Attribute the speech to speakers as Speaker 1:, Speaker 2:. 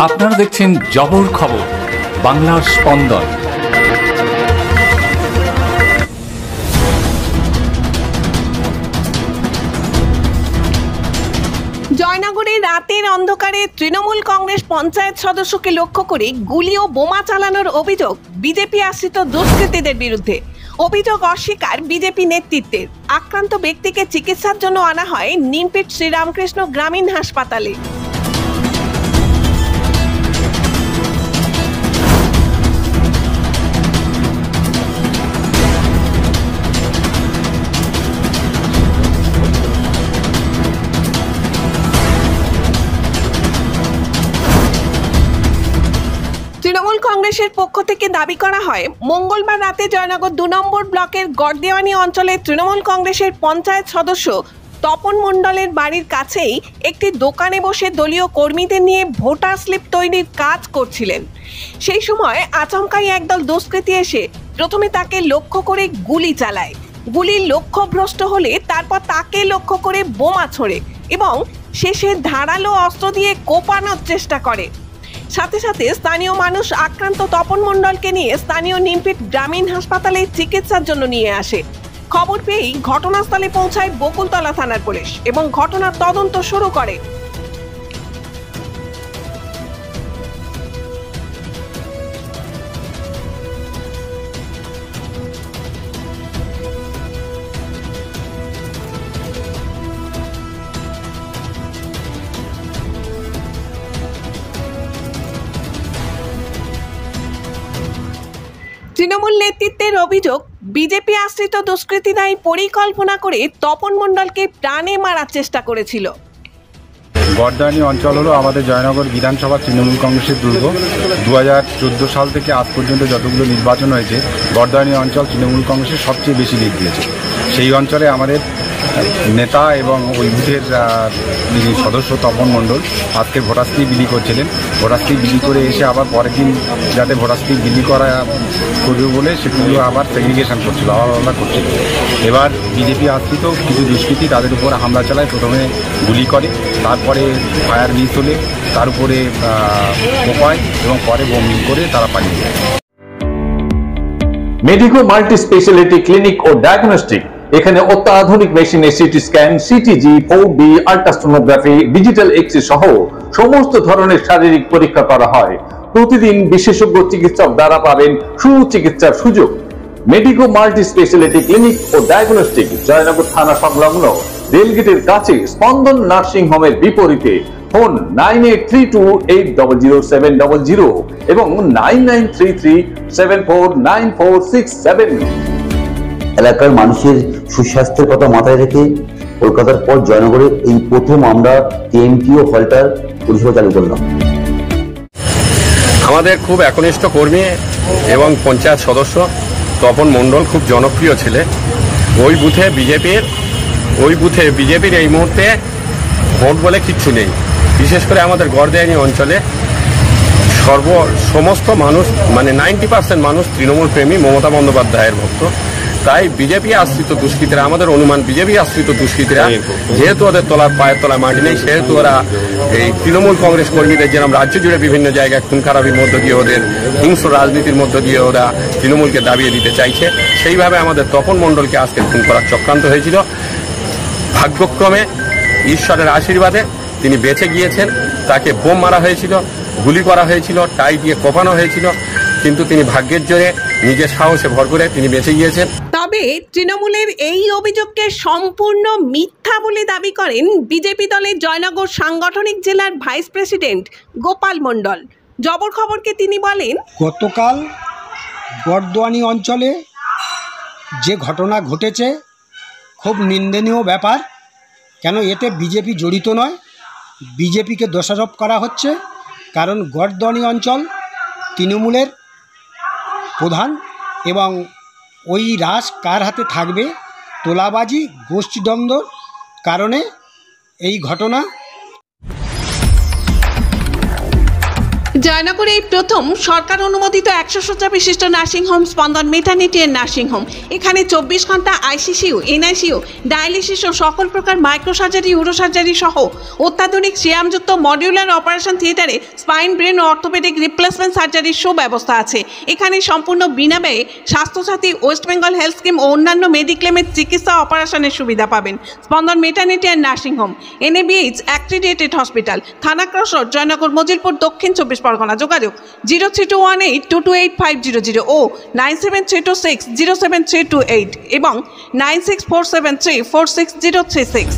Speaker 1: আপনারা দেখছেন জবর খবর, বাংলার স্পন্দন।
Speaker 2: জয়নগরে রাতের অন্ধকারে তৃণমূল কংগ্রেস পঞ্চায়েত সদস্যকে লক্ষ্য করে গুলি ও বোমা চালানোর অভিযোগ বিজেপি আশ্রিত দুষ্কৃতীদের বিরুদ্ধে। অভিযোগ অস্বীকার বিজেপি নেতৃত্বের। আক্রান্ত ব্যক্তিকে চিকিৎসার জন্য আনা হয় নিমপিট শ্রীরামকৃষ্ণ গ্রামীণ হাসপাতালে। তৃণমূল কংগ্রেসের পক্ষ থেকে দাবি করা হয়, মঙ্গলবার রাতে জয়নগর ২ নম্বর ব্লকের গড়দেওয়ানি অঞ্চলের তৃণমূল কংগ্রেসের পঞ্চায়েত সদস্য তপন মণ্ডলের বাড়ির কাছেই একটি দোকানে বসে দলীয় কর্মীদের নিয়ে ভোটার স্লিপ তৈরির কাজ করছিলেন। সেই সময় আচমকাই একদল দুষ্কৃতী এসে প্রথমে তাকে লক্ষ্য করে গুলি চালায়। গুলি লক্ষ্যভ্রষ্ট হলে তারপর তাকে লক্ষ্য করে বোমা ছোড়ে এবং শেষে ধারালো অস্ত্র দিয়ে কোপানোর চেষ্টা করে। সাথে সাথে স্থানীয় মানুষ আক্রান্ত তপন মণ্ডলকে নিয়ে স্থানীয় নিমপিট গ্রামীণ হাসপাতালে চিকিৎসার জন্য নিয়ে আসে। খবর পেয়েই ঘটনাস্থলে পৌঁছায় বকুলতলা থানার পুলিশ এবং ঘটনার তদন্ত শুরু করে। তৃণমূল নেতৃত্বের অভিযোগ, বিজেপি আশ্রিত দুষ্কৃতীরা পরিকল্পনা করে তপন মণ্ডলকে প্রাণে মারার চেষ্টা করেছিল।
Speaker 3: গড়দেওয়ানি অঞ্চল হলো আমাদের জয়নগর বিধানসভা তৃণমূল কংগ্রেসের দুর্গ। 2014 সাল থেকে আজ পর্যন্ত যতগুলো নির্বাচন হয়েছে, গড়দেওয়ানি অঞ্চল তৃণমূল কংগ্রেসের সবচেয়ে বেশি লিড দিয়েছে। সেই অঞ্চলে আমাদের নেতা এবং ওই বুথের যিনি সদস্য তপন মণ্ডল আজকে ভোটার স্লিপ বিলি করছিলেন। ভোটার স্লিপ বিলি করে এসে আবার পরের দিন যাতে ভোটার স্লিপ বিলি করা করবে বলে সেগুলো আবার সেগ্রিগেশন করছিল, আলাদা করছিল। এবার বিজেপি আশ্রিত কিছু দুষ্কৃতী তাদের উপর হামলা চালায়। প্রথমে গুলি করে, তারপরে ফায়ার মিস হলে তার উপরে কোপায় এবং পরে বোমিং করে তারা পালিয়ে যায়।
Speaker 4: মেডিকো মাল্টি স্পেশালিটি ক্লিনিক ও ডায়াগনস্টিক, এখানে অত্যাধুনিক মেশিনে CT scan, CTG, 4D, ultrasonography, digital X-ray সহ সমস্ত ধরনের শারীরিক পরীক্ষা করা হয়। প্রতিদিন বিশেষজ্ঞ চিকিৎসক দ্বারা পাবেন সুচিকিৎসার সুযোগ। মেডিকো মাল্টি স্পেশালিটি ক্লিনিক ও ডায়াগনস্টিক, জয়নগর থানা সংলগ্ন রেলগেটের কাছে স্পন্দন নার্সিং হোমের বিপরীতে। ফোন 9832800700 এবং 9933749467।
Speaker 5: এলাকার মানুষের সুস্বাস্থ্যের কথা মাথায় রেখে কলকাতার পর জয়নগরে এই প্রথম আমরা কেএমটিও হলটার পরিষেবা চালু করলাম।
Speaker 6: আমাদের খুব একনিষ্ঠ কর্মী এবং পঞ্চায়েত সদস্য তপন মণ্ডল খুব জনপ্রিয় ছেলে। ওই বুথে বিজেপির এই মুহূর্তে ভোট বলে কিচ্ছু নেই। বিশেষ করে আমাদের গড়দেওয়ানি অঞ্চলে সমস্ত মানুষ, মানে 90% মানুষ তৃণমূল প্রেমী, মমতা বন্দ্যোপাধ্যায়ের ভক্ত। তাই বিজেপি আশ্রিত দুষ্কৃতীরা, আমাদের অনুমান বিজেপি আশ্রিত দুষ্কৃতীরা যেহেতু ওদের পায়ের তলায় মাটি নেই, সেহেতু ওরা এই তৃণমূল কংগ্রেস কর্মীদের যেরকম রাজ্য জুড়ে বিভিন্ন জায়গায় খুন খারাপির মধ্য দিয়ে, ওদের হিংস্র রাজনীতির মধ্য দিয়ে ওরা তৃণমূলকে দাবিয়ে দিতে চাইছে, সেইভাবে আমাদের তপন মণ্ডলকে আজকে খুন করার চক্রান্ত হয়েছিল। ভাগ্যক্রমে ঈশ্বরের আশীর্বাদে তিনি বেঁচে গিয়েছেন। তাকে বোম মারা হয়েছিল, গুলি করা হয়েছিল, টাই দিয়ে কোপানো হয়েছিল, কিন্তু তিনি ভাগ্যের জোরে নিজের সাহসে ভর করে তিনি বেঁচে গিয়েছেন।
Speaker 2: তবে তৃণমূলের এই অভিযোগকে সম্পূর্ণ মিথ্যা বলে দাবি করেন বিজেপি দলের জয়নগর সাংগঠনিক জেলার ভাইস প্রেসিডেন্ট গোপাল মণ্ডল। জবর খবরকে তিনি বলেন,
Speaker 7: গতকাল গড়দেওয়ানি অঞ্চলে যে ঘটনা ঘটেছে খুব নিন্দনীয় ব্যাপার। কেন এতে বিজেপি জড়িত নয়, বিজেপিকে দোষারোপ করা হচ্ছে। কারণ গড়দেওয়ানি অঞ্চল তৃণমূলের প্রধান এবং ওই রাশ কার হাতে থাকবে, তোলাবাজি, গোষ্ঠীদ্বন্দ্বর কারণে এই ঘটনা।
Speaker 2: জয়নগরে এই প্রথম সরকার অনুমোদিত 100 শয্যা বিশিষ্ট নার্সিংহোম স্পন্দন মেটার্নিটি এন্ড নার্সিংহোম। এখানে 24 ঘন্টা আইসিসিউ, এনআইসিউ, ডায়ালিসিস ও সকল প্রকার মাইক্রোসার্জারি, ইউরোসার্জারি সহ অত্যাধুনিক সিয়ামযুক্ত মডিউলার অপারেশন থিয়েটারে স্পাইন, ব্রেন ও অর্থোপেডিক রিপ্লেসমেন্ট সার্জারির সুব্যবস্থা আছে। এখানে সম্পূর্ণ বিনাব্যয়ে Swasthya Sathi, West Bengal health scheme ও অন্যান্য মেডিক্লেমের চিকিৎসা অপারেশনের সুবিধা পাবেন। Spandan maternity and nursing home, NABH accredited hospital, Thana cross road, Joynagar, Majilpur, Dakshin 24 Pargana. যোগাযোগ 0321822850 ও 9732607328 এবং 9647346036।